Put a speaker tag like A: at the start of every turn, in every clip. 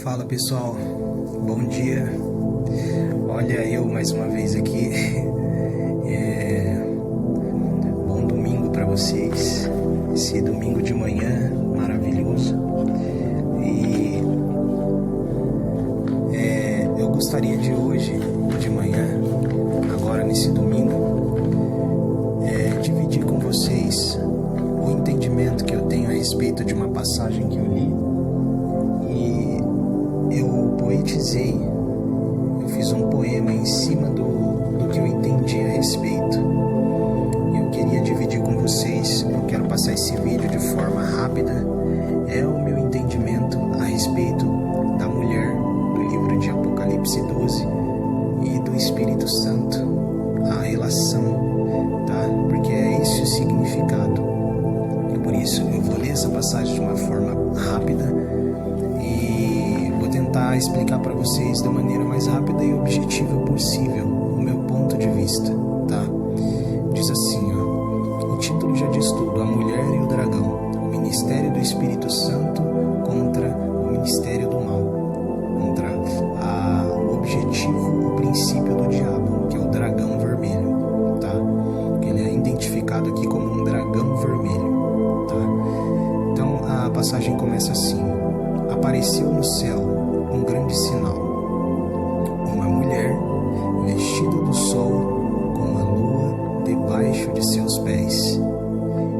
A: Fala pessoal, bom dia. Olha eu mais uma vez aqui. Bom domingo para vocês. Esse domingo de manhã maravilhoso. E eu gostaria de hoje de manhã, agora nesse domingo, dividir com vocês o entendimento que eu tenho a respeito de uma passagem que eu li. Eu poetizei, eu fiz um poema em cima do que eu entendi a respeito. Eu queria dividir com vocês, eu quero passar esse vídeo de forma rápida. É o meu entendimento a respeito da mulher do livro de Apocalipse 12 e do Espírito Santo, a relação, tá? Porque é esse o significado. E por isso eu vou ler essa passagem de uma forma rápida e vou tentar explicar para vocês da maneira mais rápida e objetiva possível o meu ponto de vista, tá? Diz assim, ó, o título já diz tudo: a mulher e o dragão, o ministério do Espírito Santo contra o ministério do mal, contra o objetivo, o princípio do diabo, que é o dragão vermelho, tá? Ele é identificado aqui como um dragão vermelho, tá? Então a passagem começa assim: apareceu no céu um grande sinal, uma mulher vestida do sol com uma lua debaixo de seus pés,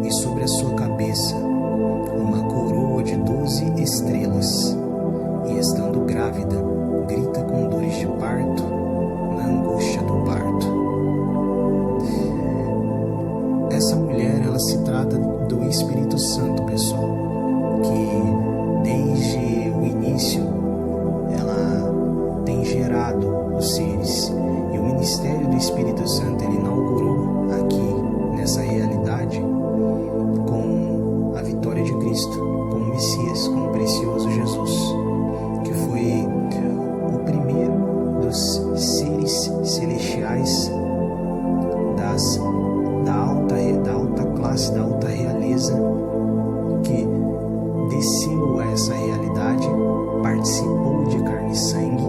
A: e sobre a sua cabeça uma coroa de 12 estrelas, e estando grávida, grita com dores de parto, na angústia do parto. Essa mulher, ela se trata do Espírito Santo, pessoal, que desde o início ela tem gerado os seres, e o ministério do Espírito Santo ele inaugurou aqui nessa realidade com a vitória de Cristo, com o Messias, com o precioso Jesus, que foi o primeiro dos seres celestiais da alta classe, da alta realeza, que desceu a essa realidade, participou de carne e sangue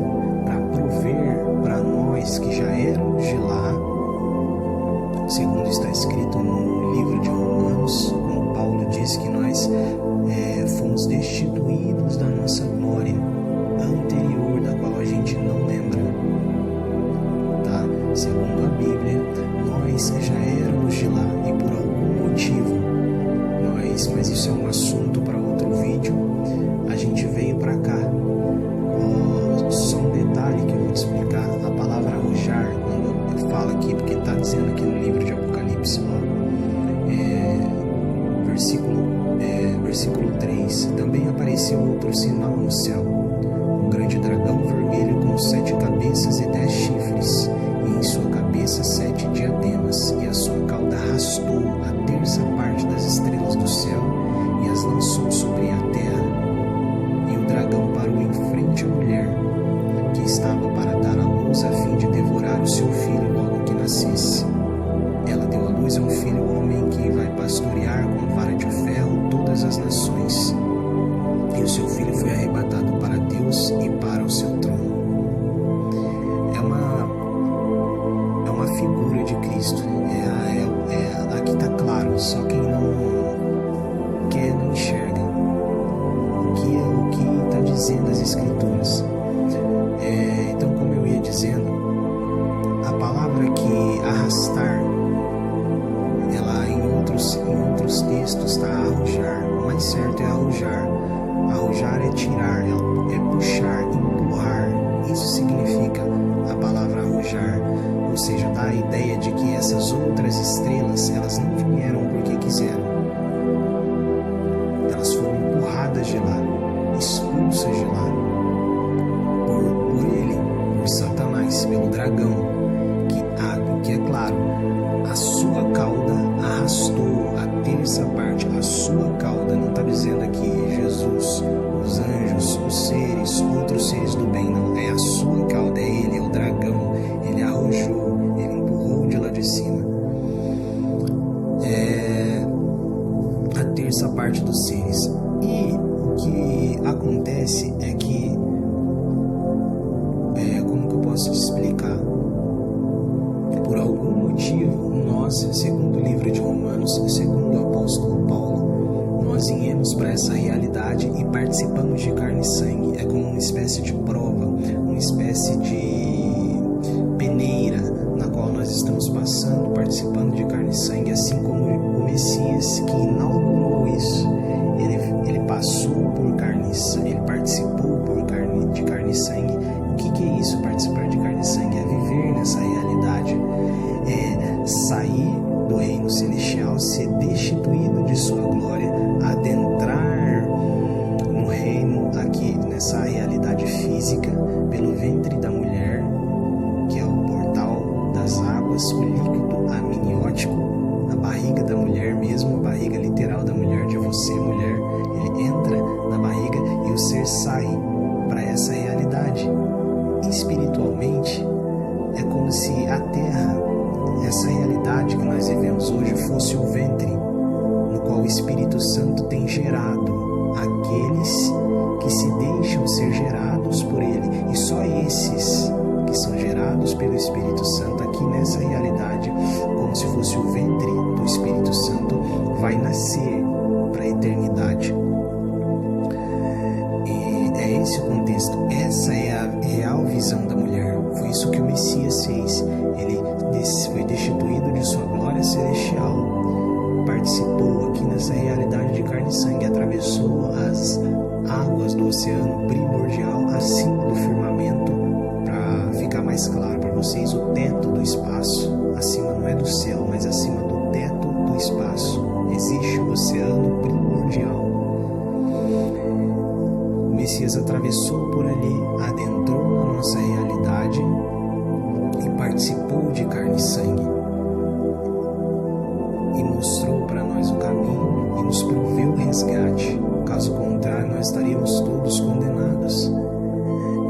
A: para prover para nós que já éramos de lá, segundo está escrito no livro de Romanos, quando Paulo diz que nós fomos destituídos da nossa glória anterior, da qual a gente não lembra, tá? Segundo a Bíblia, nós já éramos de lá e por algum motivo mas isso é um assunto para outro vídeo, a gente veio para cá. Só um detalhe que eu vou te explicar: a palavra arrojar, quando eu falo aqui, porque está dizendo aqui no livro de Apocalipse, versículo 3, também apareceu outro sinal no céu, um grande dragão vermelho com 7 cabeças e 10 chifres, e em sua cabeça 7 diademas, e a sua cauda arrastou a terça parte das estrelas do céu e as lançou sobre a terra. E o dragão parou em frente à mulher, que estava para dar à luz a fim de devorar o seu filho logo que nascesse. Ela deu à luz a um filho homem que vai pastorear com vara de ferro todas as nações. E o seu filho foi arrebatado para Deus e para o seu trono. É uma figura de Cristo. Aqui está claro, só quem não quer não enxerga. O que está dizendo as Escrituras. Então, como eu ia dizendo, a palavra que arrastar, ela em outros textos está arrojar. O mais certo é arrojar. Arrojar é tirar, é puxar, empurrar. Isso significa a palavra arrojar. Ou seja, dá a ideia de que essas outras estrelas, elas não vieram porque quiseram. Elas foram empurradas de lá, expulsas de lá, por ele, por Satanás, pelo dragão, que é claro, a sua cauda arrastou a terça parte. A sua cauda, não está dizendo aqui Jesus, os anjos, os seres, outros seres do bem, não. É a sua cauda, é ele, é o dragão. Ele arrojou, ele empurrou de lá de cima. A terça parte dos seres. E o que acontece é que participamos de carne e sangue. É como uma espécie de prova, uma espécie de peneira na qual nós estamos passando, participando de carne e sangue, assim como o Messias que inaugurou isso. Ele passou por carne e sangue, ele participou de carne e sangue. O que é isso, participar de carne e sangue? É viver nessa realidade, é sair do reino celestial, ser destituído de sua glória, adentrar no reino aqui, nessa realidade física, pelo ventre da mulher, que é o portal das águas, o líquido amniótico, a barriga da mulher mesmo, a barriga literal da mulher, de você, mulher. Ele entra na barriga e o ser sai para essa realidade. Espiritualmente, é como se a terra, essa realidade que nós vivemos hoje, fosse o ventre no qual o Espírito Santo tem gerado aqueles que se deixam ser gerados por Ele. E só esses que são gerados pelo Espírito Santo aqui nessa realidade, como se fosse o ventre do Espírito Santo, vai nascer para a eternidade. E é esse o contexto, essa é a real visão da mulher. Foi isso que o Messias fez. Ele foi destituído de sua glória celestial, participou aqui nessa realidade de carne e sangue, atravessou as águas do oceano primordial, acima do firmamento, para ficar mais claro para vocês, o teto do espaço. Acima não é do céu, mas acima do teto do espaço existe o oceano primordial. O Messias atravessou por ali, adentrou na nossa realidade e participou de carne e sangue, e mostrou para nós o caminho e nos proveu o resgate. Caso contrário, nós estaríamos todos condenados.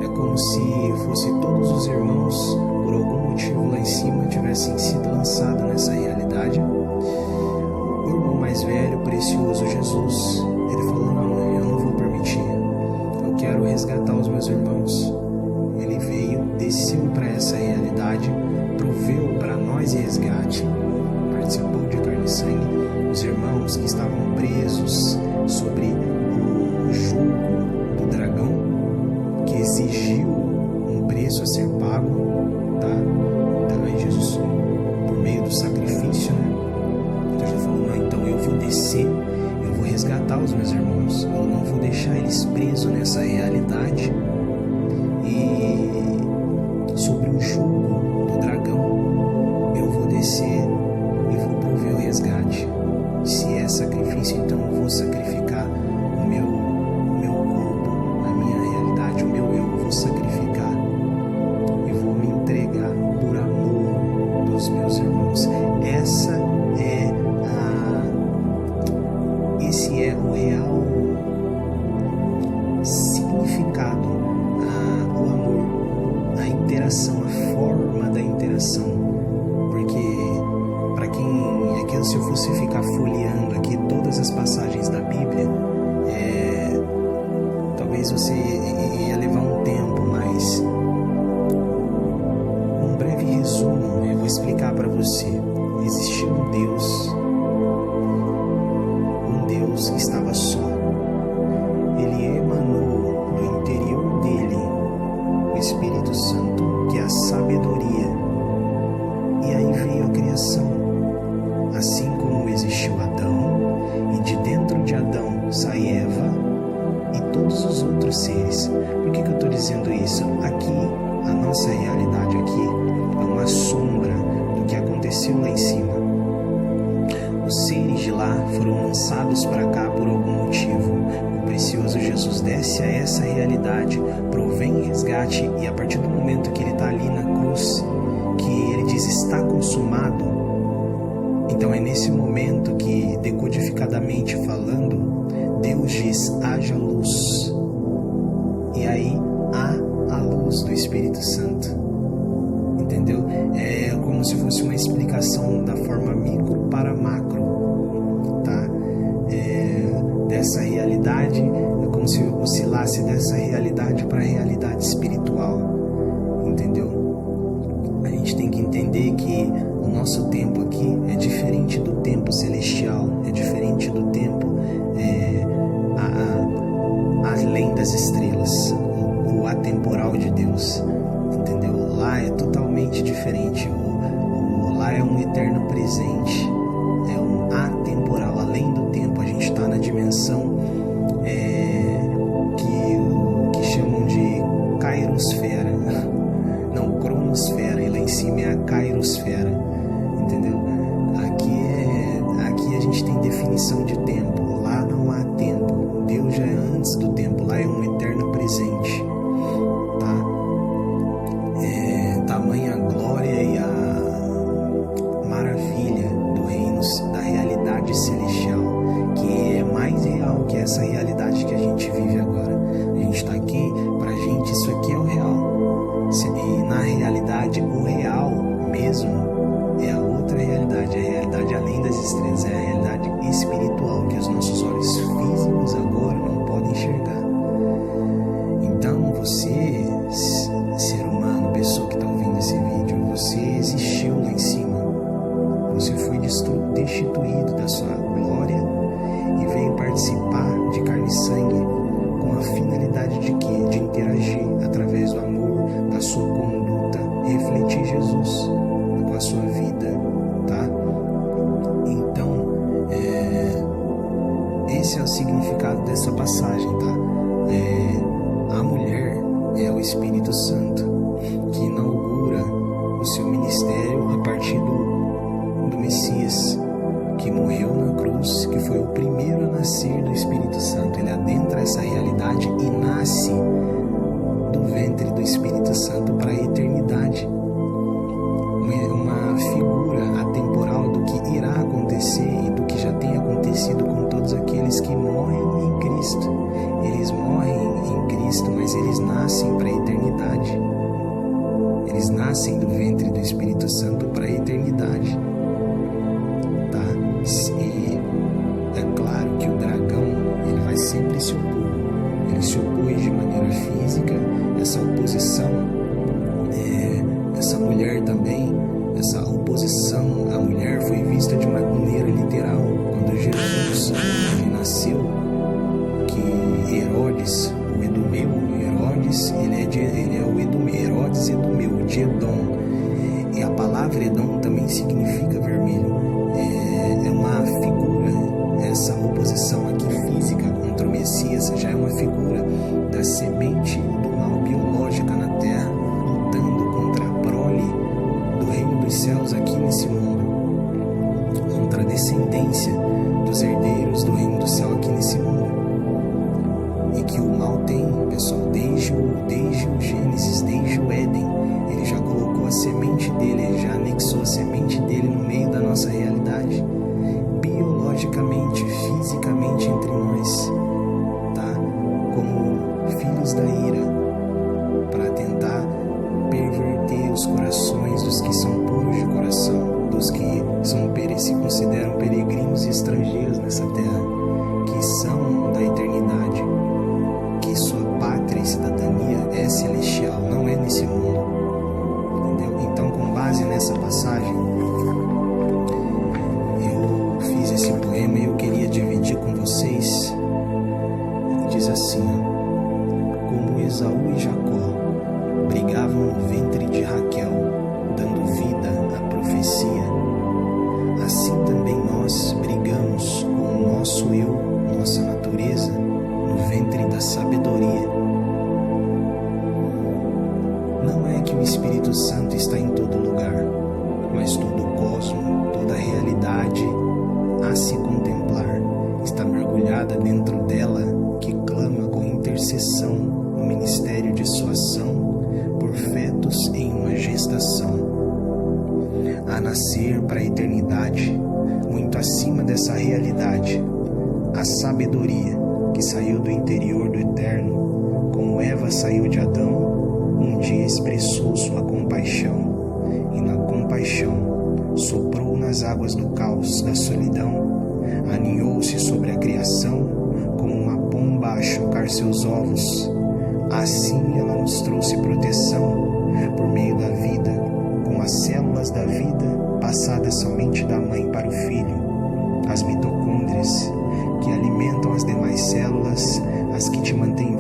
A: É como se fosse todos os irmãos, por algum motivo lá em cima, tivessem sido lançados nessa realidade. O irmão mais velho, precioso Jesus, ele falou: não, eu não vou permitir, eu quero resgatar os meus irmãos. Ele veio, desceu para essa realidade, proveu para nós resgate, participou de carne e sangue. Os irmãos que estavam presos sobre o jugo do dragão, que exigiu um preço a ser pago, tá? Então Jesus, por meio do sacrifício, né? Então Jesus falou: não, então eu vou descer, eu vou resgatar os meus irmãos, eu não vou deixar eles presos nessa realidade. E sobre o jugo do dragão eu vou descer e vou prover o resgate. Se é sacrifício, então eu vou sacrificar o meu corpo, a minha realidade, o meu eu vou sacrificar e vou me entregar por amor dos meus irmãos. Esse é o real significado, o amor, a interação, a forma da interação. Porque para quem é que, se eu fosse ficar folheando aqui todas as passagens da Bíblia, talvez você ia levar um tempo, mas um breve resumo eu vou explicar para você. Existia um Deus que estava só. Ele emanou do interior dele o Espírito Santo, que é a sabedoria. E aí veio a criação. Assim como existiu Adão, e de dentro de Adão sai Eva e todos os outros seres. Por que eu estou dizendo isso? Aqui, a nossa realidade aqui é uma sombra do que aconteceu lá em cima. Os seres de lá foram lançados para cá por algum motivo. O precioso Jesus desce a essa realidade, provém resgate, e a partir do momento que ele está ali na cruz, que ele diz: está consumado. Então é nesse momento que, decodificadamente falando, Deus diz: haja luz. E aí há a luz do Espírito Santo. Entendeu? É como se fosse uma explicação da forma micro para macro, tá? Dessa realidade, é como se oscilasse dessa realidade para a realidade espiritual. Entendeu? A gente tem que entender que o nosso tempo aqui é diferente do tempo celestial, é diferente do tempo, a além das estrelas, o atemporal de Deus, entendeu? Lá é totalmente diferente, lá é um eterno presente, é um atemporal, além do tempo. A gente está na dimensão que chamam de cairosfera, não, cronosfera, e lá em cima é a cairosfera, entendeu? Aqui a gente tem definição de tempo, lá não há tempo, Deus já é antes do tempo, lá é um eterno presente, tá? Tamanha a glória e a maravilha do reino, da realidade celestial, que é mais real que essa realidade que a gente vive agora. A gente está aqui, pra gente isso aqui é o real, e na realidade o real mesmo é a outra realidade, a realidade além das estrelas, é a realidade espiritual que os nossos olhos físicos agora não podem enxergar. Então você, ser humano, pessoa que está ouvindo esse vídeo, você existiu lá em cima, você foi destituído da sua glória e veio participar de carne e sangue com a finalidade de quê? De interagir através do amor, da sua conduta, refletir Jesus com a sua vida, tá? Então, esse é o significado dessa passagem, tá? A mulher é o Espírito Santo que inaugura o seu ministério a partir do Messias, que morreu na cruz, que foi o primeiro a nascer do Espírito Santo. Ele adentra essa realidade e nasce do ventre do Espírito Santo para a eternidade. Uma figura atemporal do que irá acontecer e do que já tem acontecido com todos aqueles que morrem em Cristo. Eles morrem em Cristo, mas eles nascem para a eternidade. Eles nascem do ventre do Espírito Santo para a eternidade, tá? E é claro que o dragão, ele vai sempre se opor. Ele se opôs de maneira física. Essa oposição, essa mulher também, essa oposição à mulher foi vista de uma maneira literal. Quando Jesus ele nasceu, que Herodes, o Edumeu, Herodes, ele é o Edumeu, Herodes Edumeu, de Edom. E a palavra Edom também significa vermelho. É uma figura, essa oposição aqui física contra o Messias já é uma figura da semente do mal biológica na terra, lutando contra a prole do reino dos céus aqui nesse mundo, contra a descendência dos herdeiros do reino do céu aqui nesse mundo. E que o mal tem, pessoal, desde o Gênesis, desde o Éden, ele já colocou a semente dele, ele já anexou a semente dele no meio da nossa realidade, biologicamente, fisicamente entre nós, tá? Como filhos da ira, para tentar perverter os corações dos que são puros de coração, dos que se consideram peregrinos e estrangeiros nessa terra, que são da eternidade, que sua pátria e cidadania é celestial, não é nesse mundo, entendeu? Então, com base nessa passagem, eu fiz esse poema e eu queria dividir com vocês. Diz assim, ó: como Esaú e Jacó brigavam no ventre de Raquel, dando vida à profecia, assim também nós brigamos com o nosso eu, nossa natureza, no ventre da sabedoria. Não é que o Espírito Santo está em todo lugar, mas todo o cosmo, toda a realidade a se contemplar está mergulhada dentro dela, que clama com intercessão no ministério de sua ação por fetos em uma gestação, a nascer para a eternidade, muito acima dessa realidade, a sabedoria que saiu do interior do eterno, como Eva saiu de Adão, um dia expressou sua compaixão, e na compaixão soprou nas águas do caos, da solidão, aninhou-se sobre a criação, como uma pomba a chocar seus ovos. Assim ela nos trouxe proteção, por meio da vida, com as células da vida, passadas somente da mãe para o filho, as mitocôndrias, que alimentam as demais células, as que te mantêm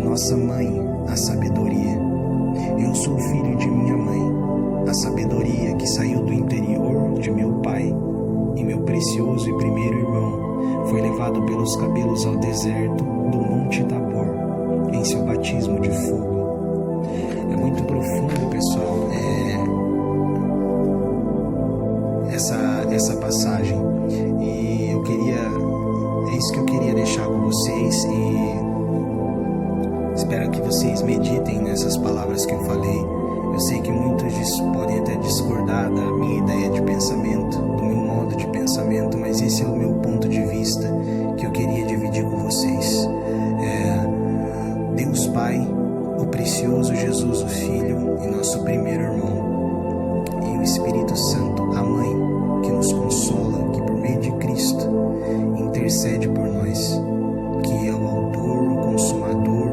A: nossa mãe, a sabedoria. Eu sou filho de minha mãe, a sabedoria que saiu do interior de meu pai. E meu precioso e primeiro irmão foi levado pelos cabelos ao deserto do Monte Tabor, em seu batismo de fogo. É muito profundo, pessoal, essa passagem. E é isso que eu queria deixar com vocês, e espero que vocês meditem nessas palavras que eu falei. Eu sei que muitos podem até discordar da minha ideia de pensamento, do meu modo de pensamento, mas esse é o meu ponto de vista que eu queria dividir com vocês. Deus Pai, o precioso Jesus, o Filho e nosso primeiro irmão, e o Espírito Santo, a Mãe, que nos consola, que por meio de Cristo intercede por nós, que é o autor, o consumador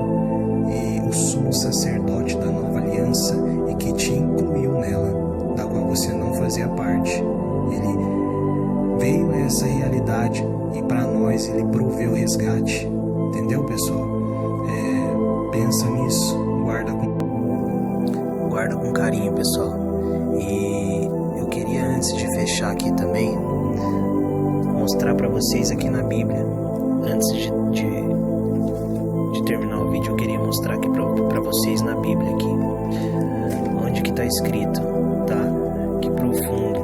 A: e o sumo sacerdote da nova aliança, e que te incluiu nela, da qual você não fazia parte. Ele veio a essa realidade e para nós ele proveu o resgate. Entendeu, pessoal? Pensa nisso, guarda com carinho, pessoal. E eu queria, antes de fechar aqui também, mostrar para vocês aqui na Bíblia. Antes de terminar o vídeo, eu queria mostrar aqui para vocês na Bíblia aqui, onde que está escrito, tá? Que profundo.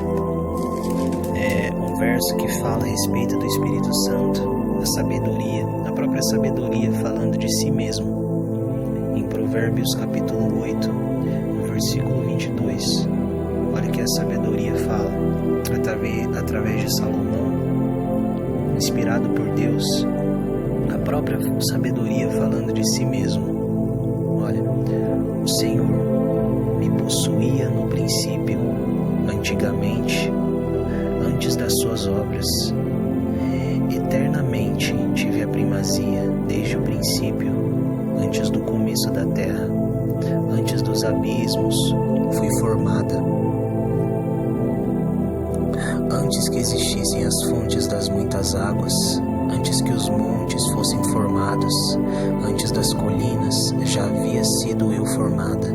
A: Um verso que fala a respeito do Espírito Santo, da sabedoria, a própria sabedoria falando de si mesmo. Em Provérbios capítulo 8, no versículo 22. Olha que a sabedoria fala, através de Salomão, inspirado por Deus, a própria sabedoria falando de si mesmo. Olha, o Senhor me possuía no princípio, antigamente, antes das suas obras. Eternamente tive a primazia, desde o princípio, antes do começo da terra, antes dos abismos, fui formada. Antes que existissem as fontes das muitas águas, antes que os montes fossem formados, antes das colinas, já havia sido eu formada.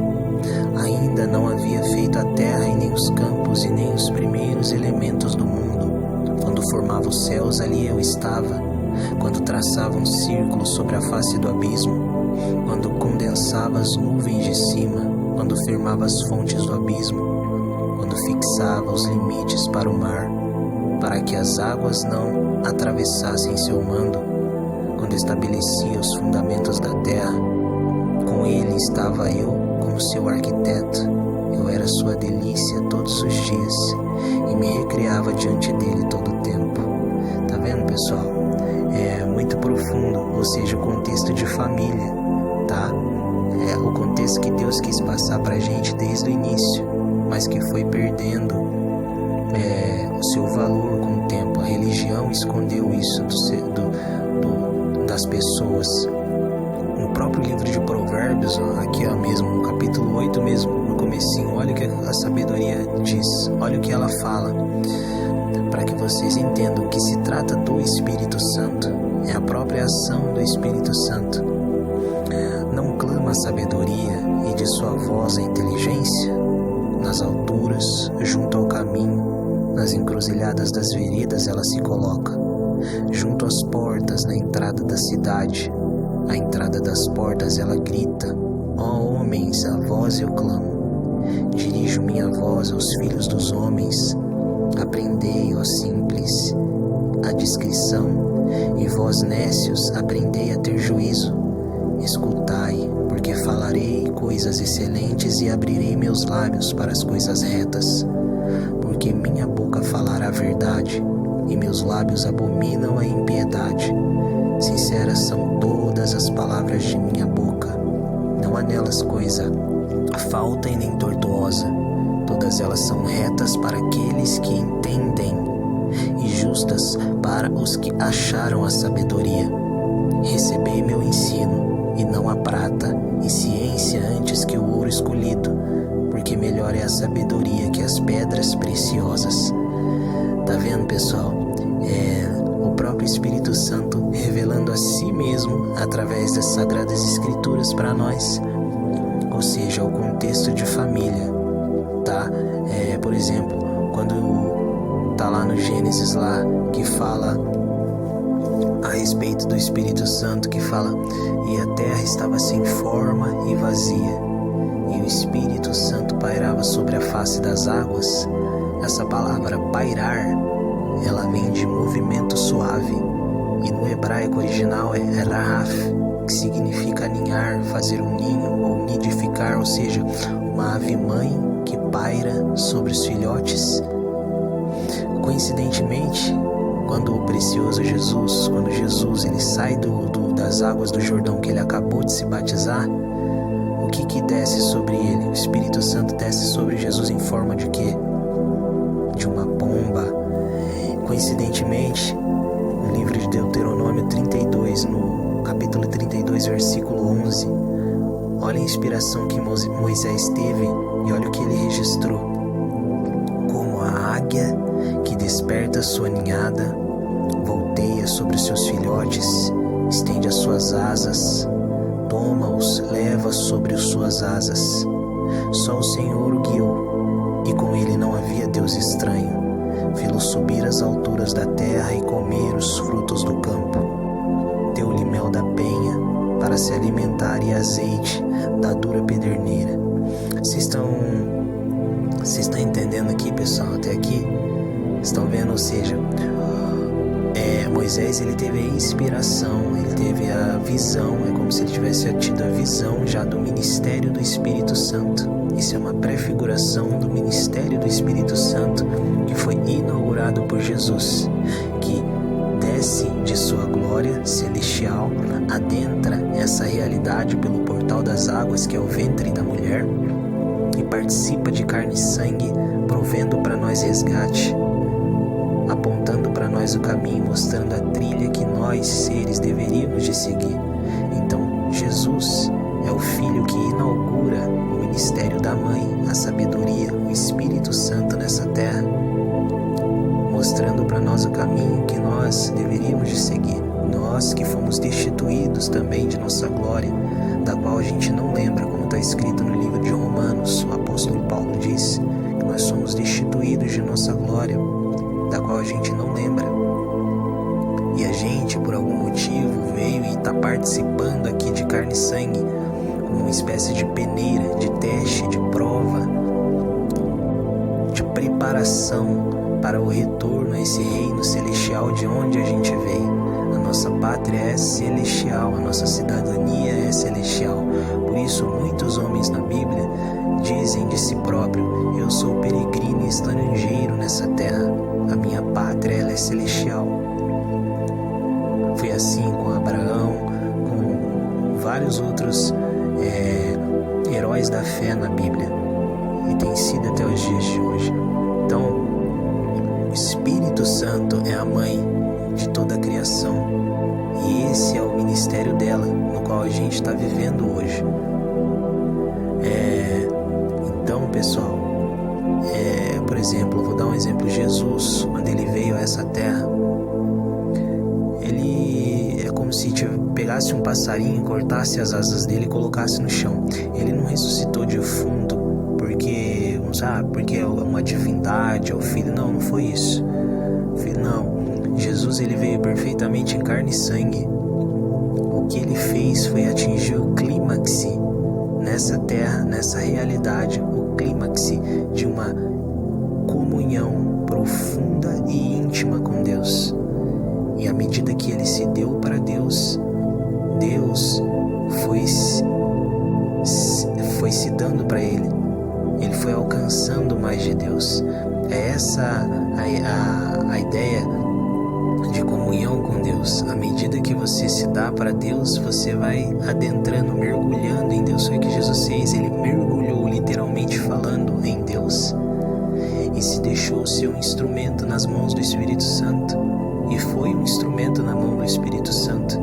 A: Ainda não havia feito a terra e nem os campos e nem os primeiros elementos do mundo. Quando formava os céus, ali eu estava. Quando traçava um círculo sobre a face do abismo, quando condensava as nuvens de cima, quando firmava as fontes do abismo, quando fixava os limites para o mar, para que as águas não atravessassem seu mando, quando estabelecia os fundamentos da terra, com ele estava eu como seu arquiteto. Eu era sua delícia todos os dias e me recreava diante dele todo o tempo. Tá vendo, pessoal? É muito profundo, ou seja, o contexto de família, tá? É o contexto que Deus quis passar pra gente desde o início, mas que foi perdendo o seu valor com o tempo. A religião escondeu isso das pessoas. No próprio livro de Provérbios, aqui mesmo, no capítulo 8 mesmo, no comecinho, olha o que a sabedoria diz, olha o que ela fala, para que vocês entendam que se trata do Espírito Santo, é a própria ação do Espírito Santo. Não clama a sabedoria e de sua voz a inteligência? Nas alturas, junto ao caminho, nas encruzilhadas das veredas ela se coloca, junto às portas, na entrada da cidade, à entrada das portas ela grita: ó homens, a vós eu clamo. Dirijo minha voz aos filhos dos homens. Aprendei, ó simples, a discrição, e vós nécios, aprendei a ter juízo. Escutai, porque falarei coisas excelentes e abrirei meus lábios para as coisas retas. Porque minha boca falará a verdade, e meus lábios abominam a impiedade. Sinceras são todas as palavras de minha boca, não há nelas coisa falta e nem tortuosa. Todas elas são retas para aqueles que entendem, e justas para os que acharam a sabedoria. Recebei meu ensino, e não a prata, e ciência antes que o ouro escolhido, porque melhor é a sabedoria que as pedras preciosas. Tá vendo, pessoal? O próprio Espírito Santo revelando a si mesmo através das Sagradas Escrituras para nós, ou seja, o contexto de família, tá? Por exemplo, quando tá lá no Gênesis lá, que fala a respeito do Espírito Santo, que fala: e a terra estava sem forma e vazia, e o Espírito Santo pairava sobre a face das águas. Essa palavra pairar, ela vem de movimento suave, e no hebraico original é rahaf, que significa aninhar, fazer um ninho ou nidificar, ou seja, uma ave mãe que paira sobre os filhotes. Coincidentemente, quando o precioso Jesus, quando Jesus ele sai das águas do Jordão, que ele acabou de se batizar, o que desce sobre ele? O Espírito Santo desce sobre Jesus em forma de quê? De uma pomba. Coincidentemente, no livro de Deuteronômio 32, no capítulo 32, versículo 11, olha a inspiração que Moisés teve e olha o que ele registrou. Como a águia que desperta sua ninhada, volteia sobre os seus filhotes, estende as suas asas, toma-os, leva sobre as suas asas. Só o Senhor o guiou, e com ele não havia Deus estranho. Fê-lo subir às alturas da terra e comer os frutos do campo. Deu-lhe mel da penha para se alimentar e azeite da dura pederneira. Vocês estão entendendo aqui, pessoal? Até aqui? Estão vendo? Ou seja, Moisés ele teve a inspiração, ele teve a visão, é como se ele tivesse tido a visão já do ministério do Espírito Santo. Isso é uma prefiguração do ministério do Espírito Santo que foi inaugurado por Jesus, que desce de sua glória celestial, adentra essa realidade pelo portal das águas, que é o ventre da mulher, e participa de carne e sangue, provendo para nós resgate, apontando para nós o caminho, mostrando a trilha que nós, seres, deveríamos de seguir. Então, Jesus é o Filho que inaugura o ministério da Mãe, a sabedoria, o Espírito Santo nessa terra, mostrando para nós o caminho que nós deveríamos de seguir. Nós que fomos destituídos também de nossa glória, da qual a gente não lembra, como está escrito no livro de Romanos, o apóstolo Paulo diz que nós somos destituídos de nossa glória, da qual a gente não lembra. E a gente, por algum motivo, veio e está participando aqui de carne e sangue, como uma espécie de peneira, de teste, de prova, de preparação para o retorno a esse reino celestial de onde a gente veio. A nossa pátria é celestial, a nossa cidadania é celestial. Por isso, muitos homens na Bíblia dizem de si próprio: eu sou peregrino e estrangeiro nessa terra. A minha pátria ela é celestial. Foi assim com Abraão, com vários outros heróis da fé na Bíblia, e tem sido até os dias de hoje. Então, o Espírito Santo é a mãe de toda a criação, e esse é o ministério dela, no qual a gente está vivendo hoje. Então, pessoal, por exemplo, vou dar um exemplo. Jesus, quando ele veio a essa terra, ele é como se pegasse um passarinho, cortasse as asas dele e colocasse no chão. Ele não ressuscitou de defunto porque é uma divindade, é o Filho. Não foi isso. Não. Jesus ele veio perfeitamente em carne e sangue. O que ele fez foi atingir o clímax nessa terra, nessa realidade, o clímax de uma comunhão profunda e íntima com Deus. E à medida que ele se deu para Deus, Deus foi se dando para ele. Ele foi alcançando mais de Deus. É essa a ideia de comunhão com Deus. À medida que você se dá para Deus, você vai adentrando, mergulhando em Deus. Foi o que Jesus fez. Ele mergulhou, literalmente falando, em Deus, e se deixou ser um instrumento nas mãos do Espírito Santo, e foi um instrumento na mão do Espírito Santo.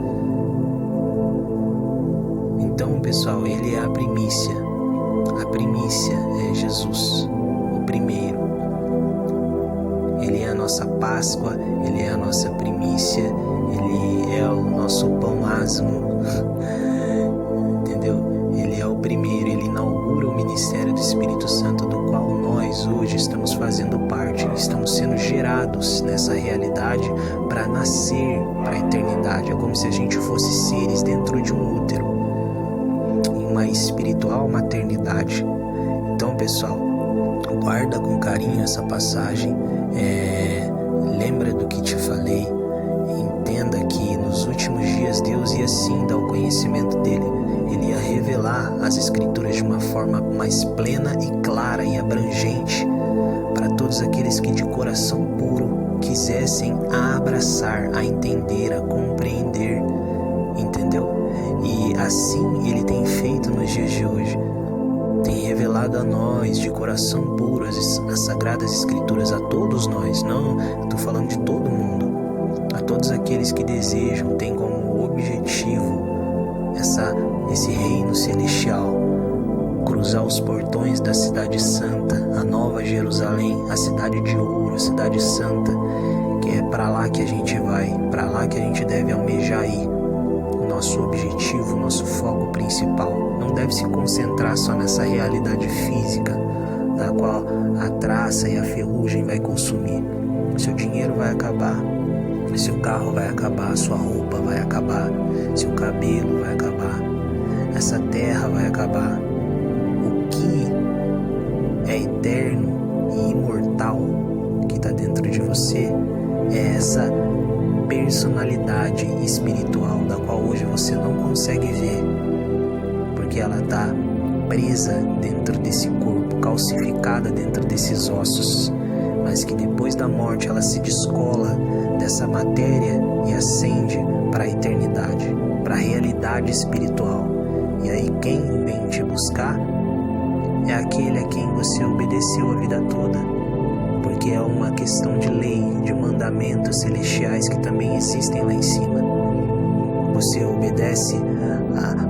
A: Então, pessoal, ele é a primícia. A primícia é Jesus, o primeiro. Ele é a nossa Páscoa, Ele é a nossa primícia, Ele é o nosso pão asmo, entendeu? Ele é o primeiro, Ele inaugura o ministério do Espírito Santo, do qual nós hoje estamos fazendo parte, estamos sendo gerados nessa realidade para nascer para a eternidade. É como se a gente fosse seres dentro de um útero, em uma espiritual maternidade. Então, pessoal, guarda com carinho essa passagem, lembra do que te falei, entenda que nos últimos dias Deus ia sim dar o conhecimento dele, Ele ia revelar as Escrituras de uma forma mais plena e clara e abrangente para todos aqueles que de coração puro quisessem a abraçar, a entender, a compreender, entendeu? E assim Ele tem feito nos dias de hoje. Tem revelado a nós de coração puro as Sagradas Escrituras, a todos nós, não, estou falando de todo mundo, a todos aqueles que desejam, têm como objetivo esse reino celestial, cruzar os portões da cidade santa, a Nova Jerusalém, a cidade de ouro, a cidade santa, que é para lá que a gente vai, para lá que a gente deve almejar ir. Nosso objetivo, nosso foco principal não deve se concentrar só nessa realidade física, da qual a traça e a ferrugem vai consumir. Seu dinheiro vai acabar, seu carro vai acabar, sua roupa vai acabar, seu cabelo vai acabar, essa terra vai acabar. O que é eterno e imortal que está dentro de você é essa personalidade espiritual da qual hoje você não consegue ver, porque ela está presa dentro desse corpo, calcificada dentro desses ossos, mas que depois da morte ela se descola dessa matéria e ascende para a eternidade, para a realidade espiritual. E aí quem vem te buscar é aquele a quem você obedeceu a vida toda, porque é uma questão de lei, de mandamentos celestiais que também existem lá em cima. Você obedece,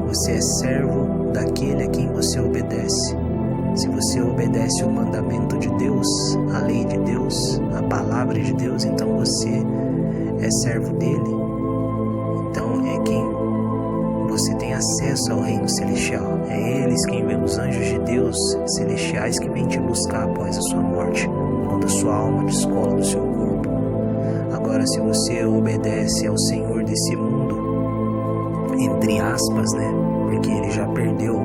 A: você é servo daquele a quem você obedece. Se você obedece o mandamento de Deus, a lei de Deus, a palavra de Deus, então você é servo dele. Então é quem você tem acesso ao reino celestial. É eles quem vêm, os anjos de Deus celestiais que vêm te buscar após a sua morte, quando a sua alma descola do seu corpo. Agora, se você obedece ao Senhor desse mundo, entre aspas, né? Porque ele já perdeu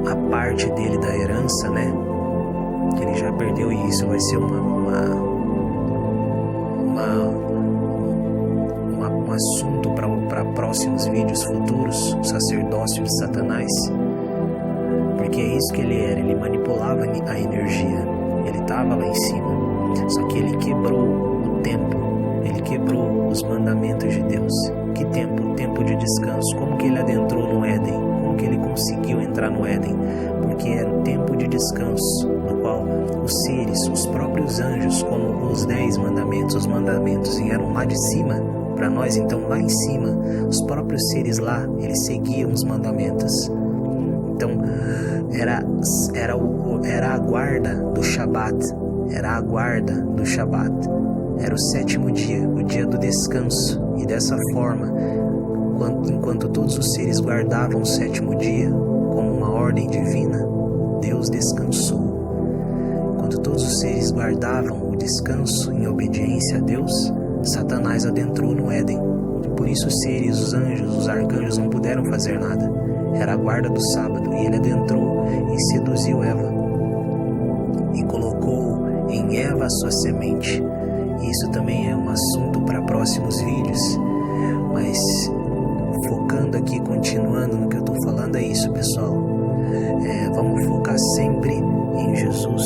A: a parte dele da herança, né? Ele já perdeu, e isso vai ser um assunto para próximos vídeos futuros, o sacerdócio de Satanás. Porque é isso que ele era, ele manipulava a energia, ele estava lá em cima, só que ele quebrou o tempo, ele quebrou os mandamentos de Deus. Que tempo? O tempo de descanso. Como que ele adentrou no Éden? Como que ele conseguiu entrar no Éden? Porque era o tempo de descanso, no qual os seres, os próprios anjos, como os 10 mandamentos, os mandamentos vieram lá de cima para nós, então lá em cima, os próprios seres lá, eles seguiam os mandamentos. Então, era a guarda do Shabat, era a guarda do Shabat, era o 7º dia, o dia do descanso. E dessa forma, enquanto todos os seres guardavam o 7º dia, como uma ordem divina, Deus descansou. Quando todos os seres guardavam o descanso em obediência a Deus, Satanás adentrou no Éden. Por isso os seres, os anjos, os arcanjos não puderam fazer nada. Era a guarda do sábado, e ele adentrou e seduziu Eva e colocou em Eva a sua semente. Isso também é um assunto para próximos vídeos, mas focando aqui, continuando no que eu estou falando, é isso, pessoal. Vamos focar sempre em Jesus,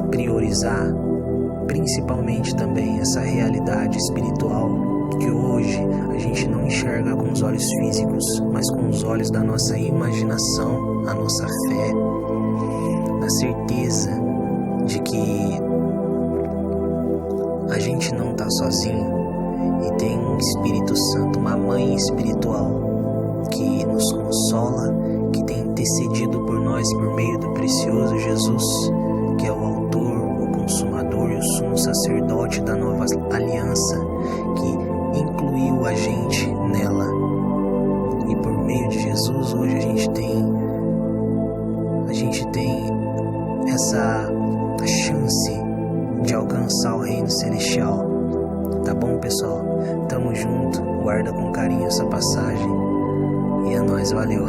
A: priorizar principalmente também essa realidade espiritual que hoje a gente não enxerga com os olhos físicos, mas com os olhos da nossa imaginação, a nossa fé, na certeza de que a gente não está sozinho e tem um Espírito Santo, uma mãe espiritual que nos consola, que tem intercedido por nós por meio do precioso Jesus, que é o autor, o consumador e o sumo sacerdote da nova aliança, que incluiu a gente nela. E por meio de Jesus, hoje a gente tem essa chance de alcançar o reino celestial. Tá bom, pessoal? Tamo junto, guarda com carinho essa passagem. E é nóis, valeu!